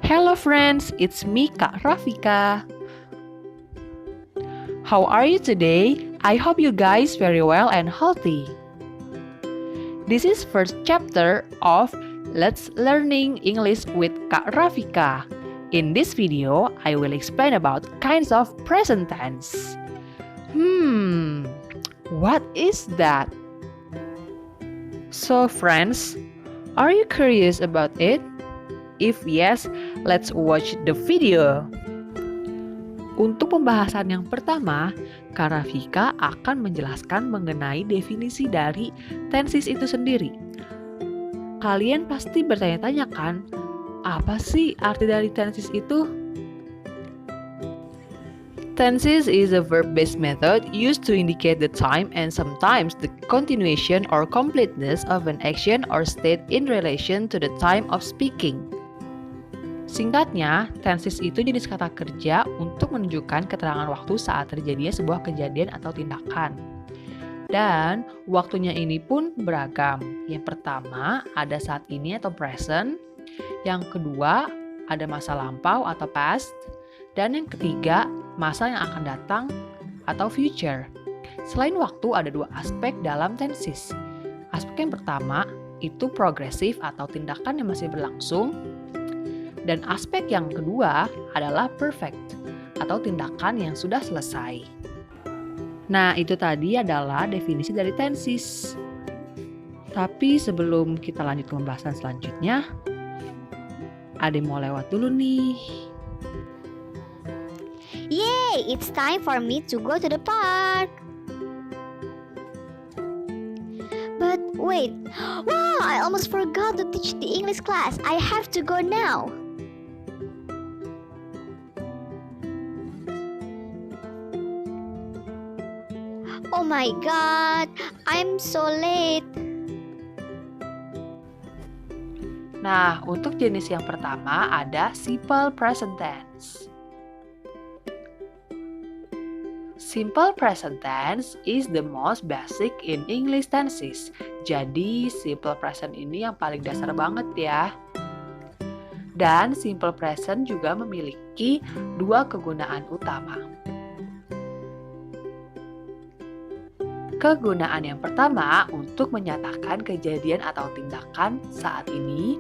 Hello friends, it's me Kak Rafika. How are you today? I hope you guys very well and healthy. This is first chapter of Let's Learning English with Kak Rafika. In this video, I will explain about kinds of present tense. What is that? So friends, are you curious about it? If yes, let's watch the video. Untuk pembahasan yang pertama, Kak Rafika akan menjelaskan mengenai definisi dari tenses itu sendiri. Kalian pasti bertanya-tanya kan, apa sih arti dari tenses itu? Tenses is a verb-based method used to indicate the time and sometimes the continuation or completeness of an action or state in relation to the time of speaking. Singkatnya, tenses itu jenis kata kerja untuk menunjukkan keterangan waktu saat terjadinya sebuah kejadian atau tindakan. Dan waktunya ini pun beragam. Yang pertama, ada saat ini atau present. Yang kedua, ada masa lampau atau past. Dan yang ketiga, masa yang akan datang atau future. Selain waktu, ada dua aspek dalam tenses. Aspek yang pertama, itu progresif atau tindakan yang masih berlangsung. Dan aspek yang kedua adalah perfect atau tindakan yang sudah selesai. Nah, itu tadi adalah definisi dari tenses. Tapi sebelum kita lanjut ke pembahasan selanjutnya, ada yang mau lewat dulu nih. Yay! It's time for me to go to the park. But wait, wow! I almost forgot to teach the English class. I have to go now. Oh my god, I'm so late. Nah, untuk jenis yang pertama ada simple present tense. Simple present tense is the most basic in English tenses. Jadi, simple present ini yang paling dasar banget ya. Dan simple present juga memiliki dua kegunaan utama. Kegunaan yang pertama untuk menyatakan kejadian atau tindakan saat ini.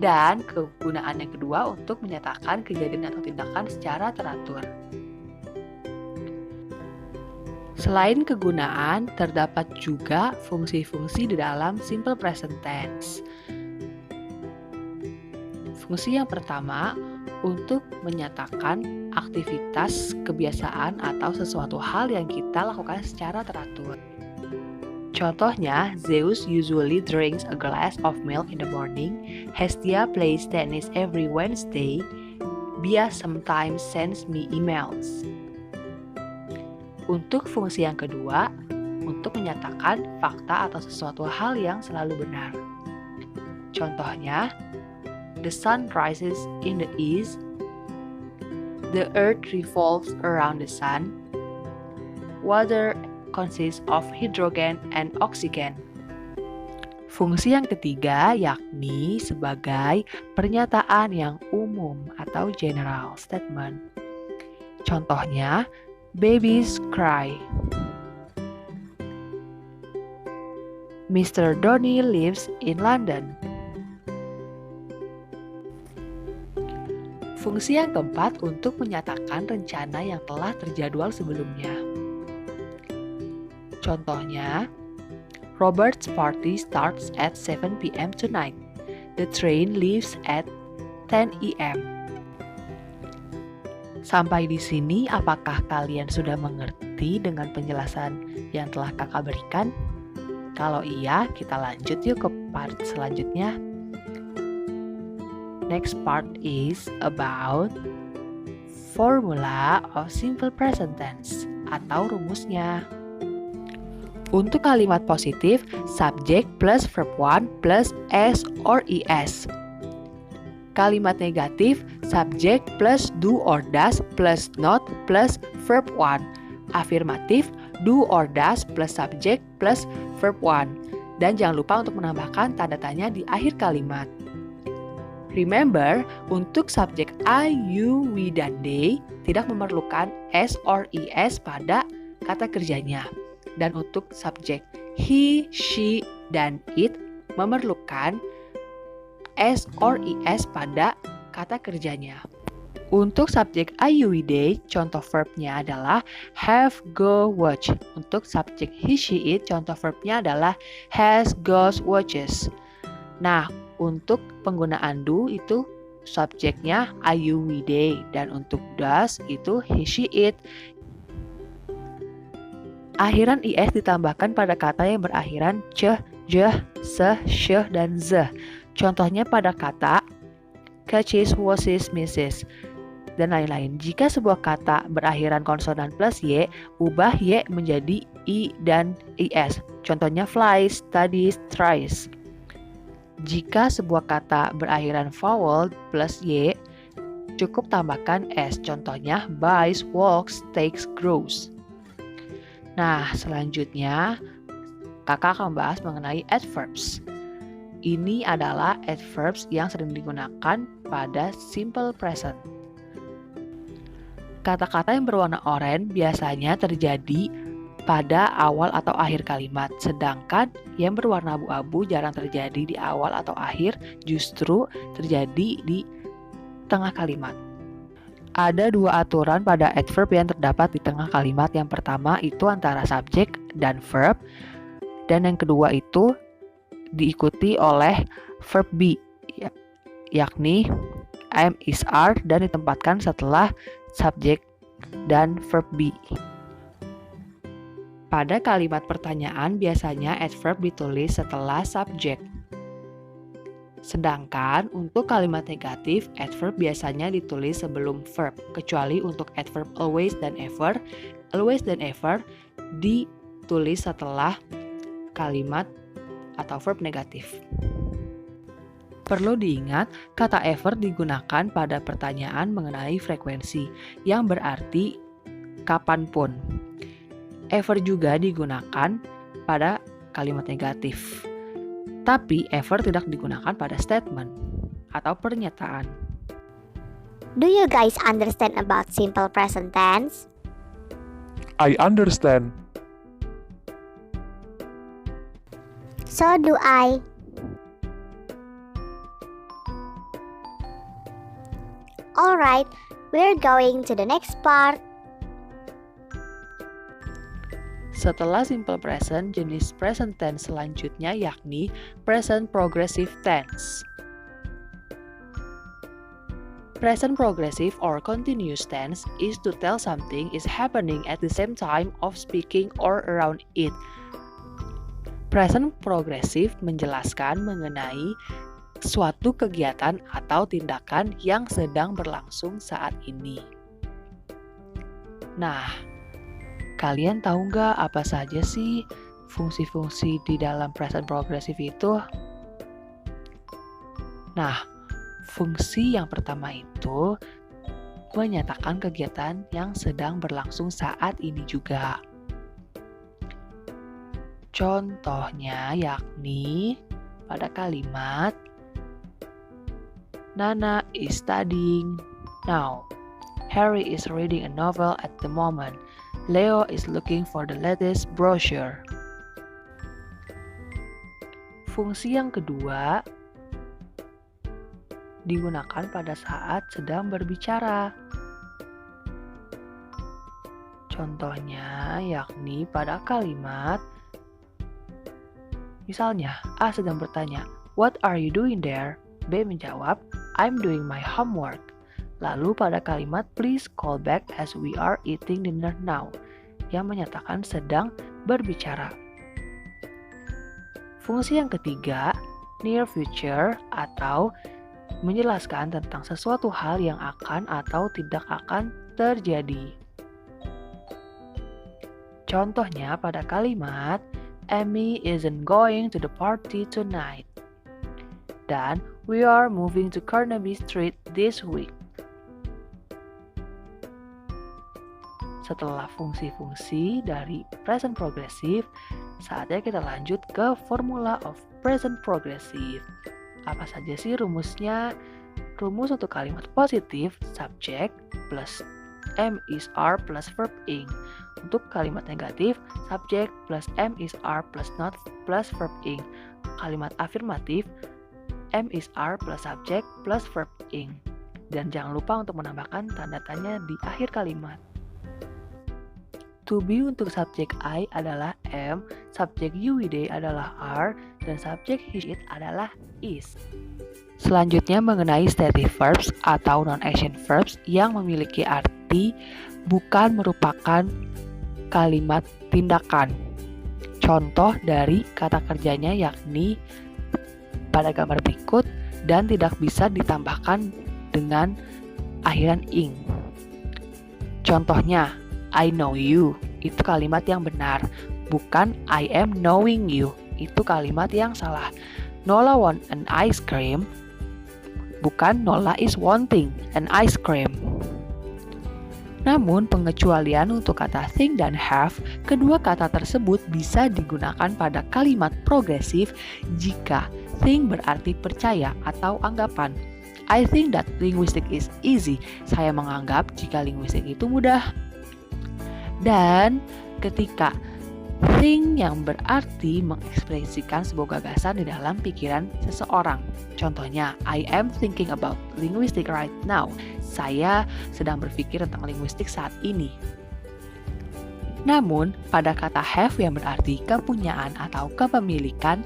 Dan kegunaan yang kedua untuk menyatakan kejadian atau tindakan secara teratur. Selain kegunaan, terdapat juga fungsi-fungsi di dalam simple present tense. Fungsi yang pertama, untuk menyatakan aktivitas, kebiasaan, atau sesuatu hal yang kita lakukan secara teratur. Contohnya, Zeus usually drinks a glass of milk in the morning, Hestia plays tennis every Wednesday, Bia sometimes sends me emails. Untuk fungsi yang kedua, untuk menyatakan fakta atau sesuatu hal yang selalu benar. Contohnya, the sun rises in the east, the earth revolves around the sun, water consists of hydrogen and oxygen. Fungsi yang ketiga yakni sebagai pernyataan yang umum atau general statement. Contohnya, babies cry. Mr. Donny lives in London. Fungsi yang keempat untuk menyatakan rencana yang telah terjadwal sebelumnya. Contohnya, Robert's party starts at 7 p.m. tonight. The train leaves at 10 a.m. Sampai di sini, apakah kalian sudah mengerti dengan penjelasan yang telah kakak berikan? Kalau iya, kita lanjut yuk ke part selanjutnya. Next part is about formula of simple present tense atau rumusnya. Untuk kalimat positif, subject plus verb 1 plus s or es. Kalimat negatif, subject plus do or does plus not plus verb 1. Afirmatif, do or does plus subject plus verb 1. Dan jangan lupa untuk menambahkan tanda tanya di akhir kalimat. Remember, untuk subjek I, you, we, dan they tidak memerlukan s or es pada kata kerjanya. Dan untuk subjek he, she, dan it memerlukan s or es pada kata kerjanya. Untuk subjek I, you, we, they, contoh verbnya adalah have, go, watch. Untuk subjek he, she, it, contoh verbnya adalah has, goes, watches. Nah, untuk penggunaan do itu subjeknya I, you, we, they. Dan untuk does itu he, she, it. Akhiran is ditambahkan pada kata yang berakhiran ce, je, se, she, dan ze. Contohnya pada kata catches, washes, misses, dan lain-lain. Jika sebuah kata berakhiran konsonan plus y, ubah y menjadi i dan is. Contohnya flies, studies, tries. Jika sebuah kata berakhiran vowel plus y, cukup tambahkan s. Contohnya buys, walks, takes, grows. Nah, selanjutnya kakak akan bahas mengenai adverbs. Ini adalah adverbs yang sering digunakan pada simple present. Kata-kata yang berwarna oranye biasanya terjadi pada awal atau akhir kalimat, sedangkan yang berwarna abu-abu jarang terjadi di awal atau akhir, justru terjadi di tengah kalimat. Ada dua aturan pada adverb yang terdapat di tengah kalimat. Yang pertama itu antara subjek dan verb, dan yang kedua itu diikuti oleh verb be, yakni am, is, are, dan ditempatkan setelah subjek dan verb be. Pada kalimat pertanyaan biasanya adverb ditulis setelah subjek. Sedangkan untuk kalimat negatif, adverb biasanya ditulis sebelum verb, kecuali untuk adverb always dan ever. Always dan ever ditulis setelah kalimat atau verb negatif. Perlu diingat, kata ever digunakan pada pertanyaan mengenai frekuensi, yang berarti kapanpun. Ever juga digunakan pada kalimat negatif, tapi ever tidak digunakan pada statement atau pernyataan. Do you guys understand about simple present tense? I understand. So do I. Alright, we're going to the next part. Setelah simple present, jenis present tense selanjutnya yakni present progressive tense. Present progressive or continuous tense is to tell something is happening at the same time of speaking or around it. Present progressive menjelaskan mengenai suatu kegiatan atau tindakan yang sedang berlangsung saat ini. Nah, kalian tahu nggak apa saja sih fungsi-fungsi di dalam present progressive itu? Nah, fungsi yang pertama itu menyatakan kegiatan yang sedang berlangsung saat ini juga. Contohnya yakni pada kalimat Nana is studying now. Harry is reading a novel at the moment. Leo is looking for the latest brochure. Fungsi yang kedua digunakan pada saat sedang berbicara. Contohnya yakni pada kalimat misalnya A sedang bertanya, "What are you doing there?" B menjawab, "I'm doing my homework." Lalu pada kalimat please call back as we are eating dinner now, yang menyatakan sedang berbicara. Fungsi yang ketiga, near future atau menjelaskan tentang sesuatu hal yang akan atau tidak akan terjadi. Contohnya pada kalimat Amy isn't going to the party tonight. Dan we are moving to Carnaby Street this week. Setelah fungsi-fungsi dari present progressive, saatnya kita lanjut ke formula of present progressive. Apa saja sih rumusnya? Rumus untuk kalimat positif, subject plus am is are plus verb ing. Untuk kalimat negatif, subject plus am is are plus not plus verb ing. Kalimat afirmatif, am is are plus subject plus verb ing. Dan jangan lupa untuk menambahkan tanda tanya di akhir kalimat. To be untuk subjek I adalah am, subjek you we they adalah are, dan subjek he it adalah is. Selanjutnya mengenai stative verbs atau non-action verbs yang memiliki arti bukan merupakan kalimat tindakan. Contoh dari kata kerjanya yakni pada gambar berikut dan tidak bisa ditambahkan dengan akhiran ing. Contohnya, I know you, itu kalimat yang benar, bukan I am knowing you, itu kalimat yang salah. Nola want an ice cream, bukan Nola is wanting an ice cream. Namun pengecualian untuk kata think dan have, kedua kata tersebut bisa digunakan pada kalimat progresif jika think berarti percaya atau anggapan. I think that linguistic is easy. Saya menganggap jika linguistik itu mudah. Dan ketika think yang berarti mengekspresikan sebuah gagasan di dalam pikiran seseorang. Contohnya, I am thinking about linguistic right now. Saya sedang berpikir tentang linguistik saat ini. Namun, pada kata have yang berarti kepunyaan atau kepemilikan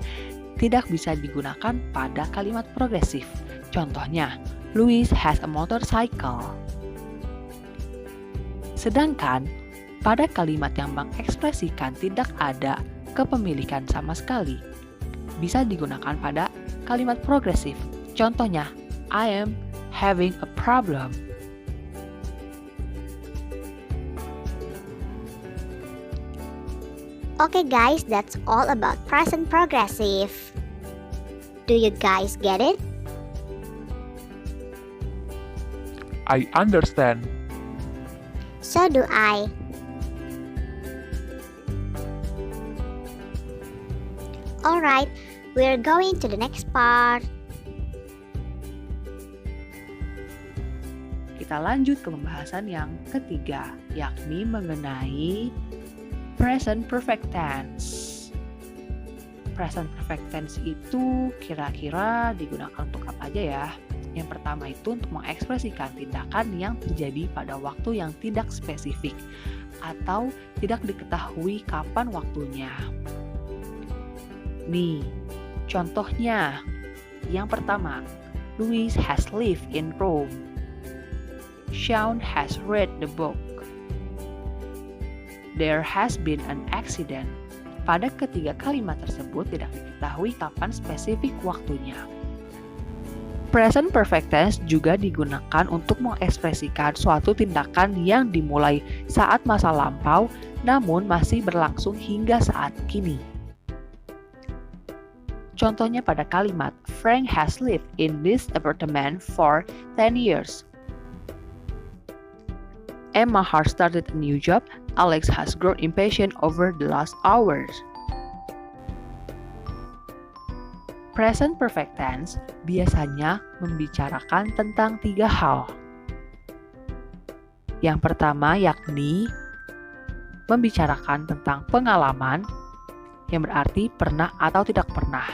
tidak bisa digunakan pada kalimat progresif. Contohnya, Louis has a motorcycle. Sedangkan pada kalimat yang mengekspresikan tidak ada kepemilikan sama sekali, bisa digunakan pada kalimat progresif. Contohnya, I am having a problem. Okay guys, that's all about present progressive. Do you guys get it? I understand. So do I. Alright, we're going to the next part. Kita lanjut ke pembahasan yang ketiga, yakni mengenai present perfect tense. Present perfect tense itu kira-kira digunakan untuk apa aja ya? Yang pertama itu untuk mengekspresikan tindakan yang terjadi pada waktu yang tidak spesifik atau tidak diketahui kapan waktunya. Nih, contohnya. Yang pertama, Louis has lived in Rome. Sean has read the book. There has been an accident. Pada ketiga kalimat tersebut tidak diketahui kapan spesifik waktunya. Present perfect tense juga digunakan untuk mengekspresikan suatu tindakan yang dimulai saat masa lampau namun masih berlangsung hingga saat kini. Contohnya pada kalimat, Frank has lived in this apartment for 10 years. Emma has started a new job. Alex has grown impatient over the last hours. Present perfect tense biasanya membicarakan tentang tiga hal. Yang pertama yakni membicarakan tentang pengalaman, yang berarti pernah atau tidak pernah.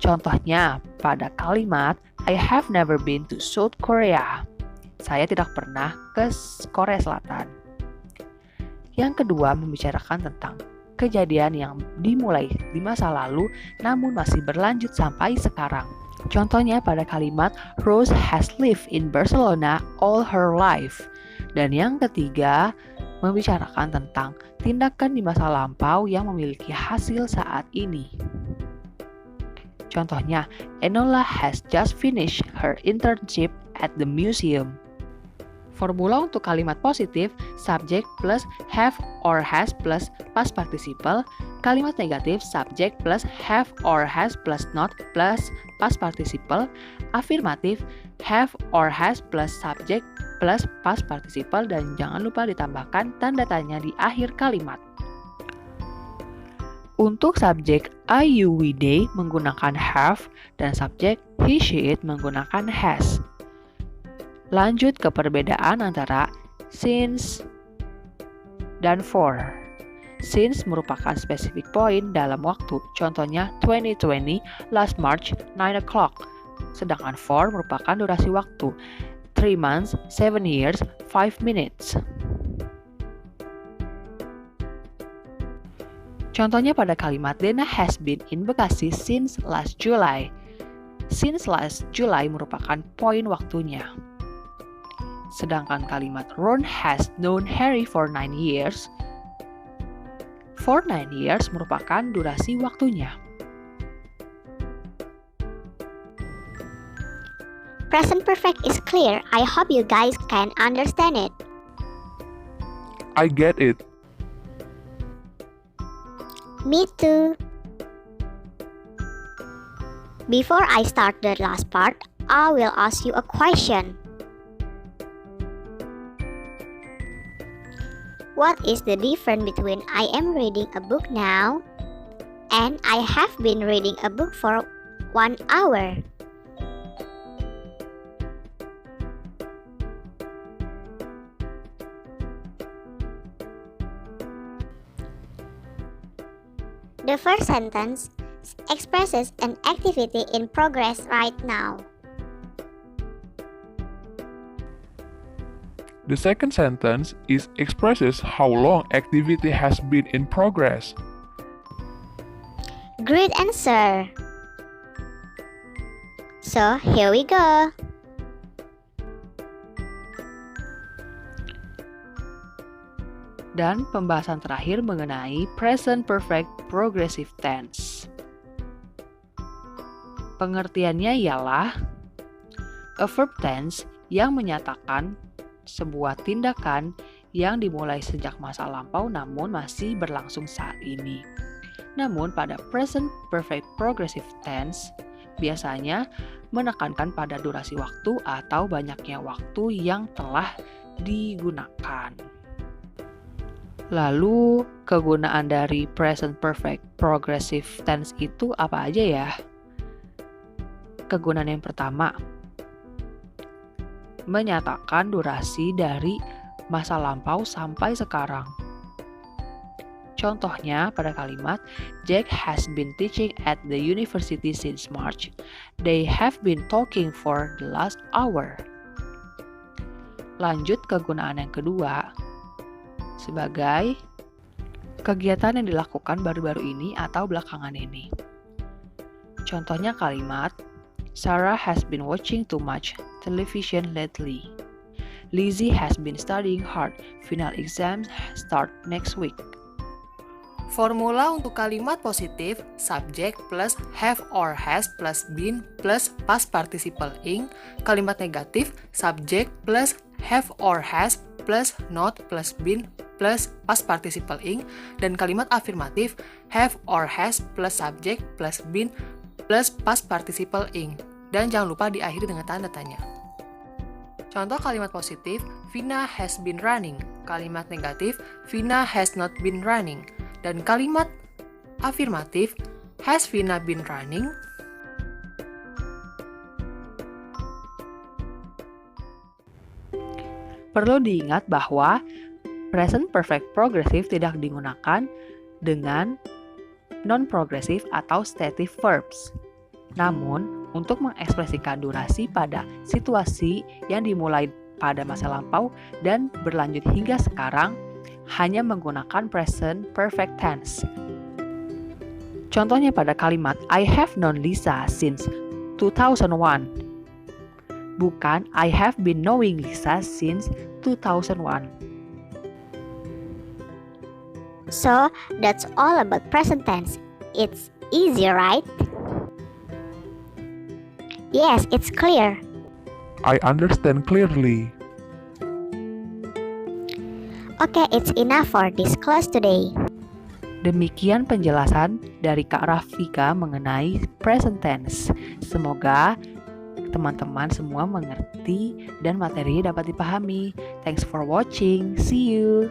Contohnya pada kalimat I have never been to South Korea. Saya tidak pernah ke Korea Selatan. Yang kedua membicarakan tentang kejadian yang dimulai di masa lalu namun masih berlanjut sampai sekarang. Contohnya pada kalimat Rose has lived in Barcelona all her life. Dan yang ketiga membicarakan tentang tindakan di masa lampau yang memiliki hasil saat ini. Contohnya, Enola has just finished her internship at the museum. Formula untuk kalimat positif, subject plus have or has plus past participle. Kalimat negatif, subject plus have or has plus not plus past participle. Afirmatif, have or has plus subject plus past participle. Dan jangan lupa ditambahkan tanda tanya di akhir kalimat. Untuk subjek I, you, we, they menggunakan have dan subjek He, she, it menggunakan has. Lanjut ke perbedaan antara since dan for. Since merupakan spesifik point dalam waktu. Contohnya 2020 last March 9 o'clock. Sedangkan for merupakan durasi waktu. 3 months, 7 years, 5 minutes. Contohnya pada kalimat Dena has been in Bekasi since last July. Since last July merupakan poin waktunya. Sedangkan kalimat Ron has known Harry for 9 years. For 9 years merupakan durasi waktunya. Present perfect is clear. I hope you guys can understand it. I get it. Me too. Before I start the last part, I will ask you a question. What is the difference between I am reading a book now and I have been reading a book for 1 hour? The first sentence expresses an activity in progress right now. The second sentence expresses how long activity has been in progress. Great answer. So, here we go. Dan pembahasan terakhir mengenai present perfect progressive tense. Pengertiannya ialah a verb tense yang menyatakan sebuah tindakan yang dimulai sejak masa lampau namun masih berlangsung saat ini. Namun pada present perfect progressive tense biasanya menekankan pada durasi waktu atau banyaknya waktu yang telah digunakan. Lalu kegunaan dari present perfect progressive tense itu apa aja ya? Kegunaan yang pertama, menyatakan durasi dari masa lampau sampai sekarang. Contohnya pada kalimat Jack has been teaching at the university since March. They have been talking for the last hour. Lanjut kegunaan yang kedua, sebagai kegiatan yang dilakukan baru-baru ini atau belakangan ini. Contohnya kalimat Sarah has been watching too much television lately. Lizzie has been studying hard. Final exams start next week. Formula untuk kalimat positif, subject plus have or has plus been plus past participle ing. Kalimat negatif, subject plus have or has plus not plus been plus past participle ing. Dan kalimat afirmatif, have or has plus subject plus been plus past participle ing. Dan jangan lupa diakhiri dengan tanda tanya. Contoh kalimat positif, Vina has been running. Kalimat negatif, Vina has not been running. Dan kalimat afirmatif, has Vina been running? Perlu diingat bahwa present perfect progressive tidak digunakan dengan non-progressive atau stative verbs. Namun, untuk mengekspresikan durasi pada situasi yang dimulai pada masa lampau dan berlanjut hingga sekarang, hanya menggunakan present perfect tense. Contohnya pada kalimat I have known Lisa since 2001. Bukan I have been knowing Lisa since 2001. So, that's all about present tense. It's easy, right? Yes, it's clear. I understand clearly. Okay, it's enough for this class today. Demikian penjelasan dari Kak Rafika mengenai present tense. Semoga teman-teman semua mengerti dan materinya dapat dipahami. Thanks for watching. See you.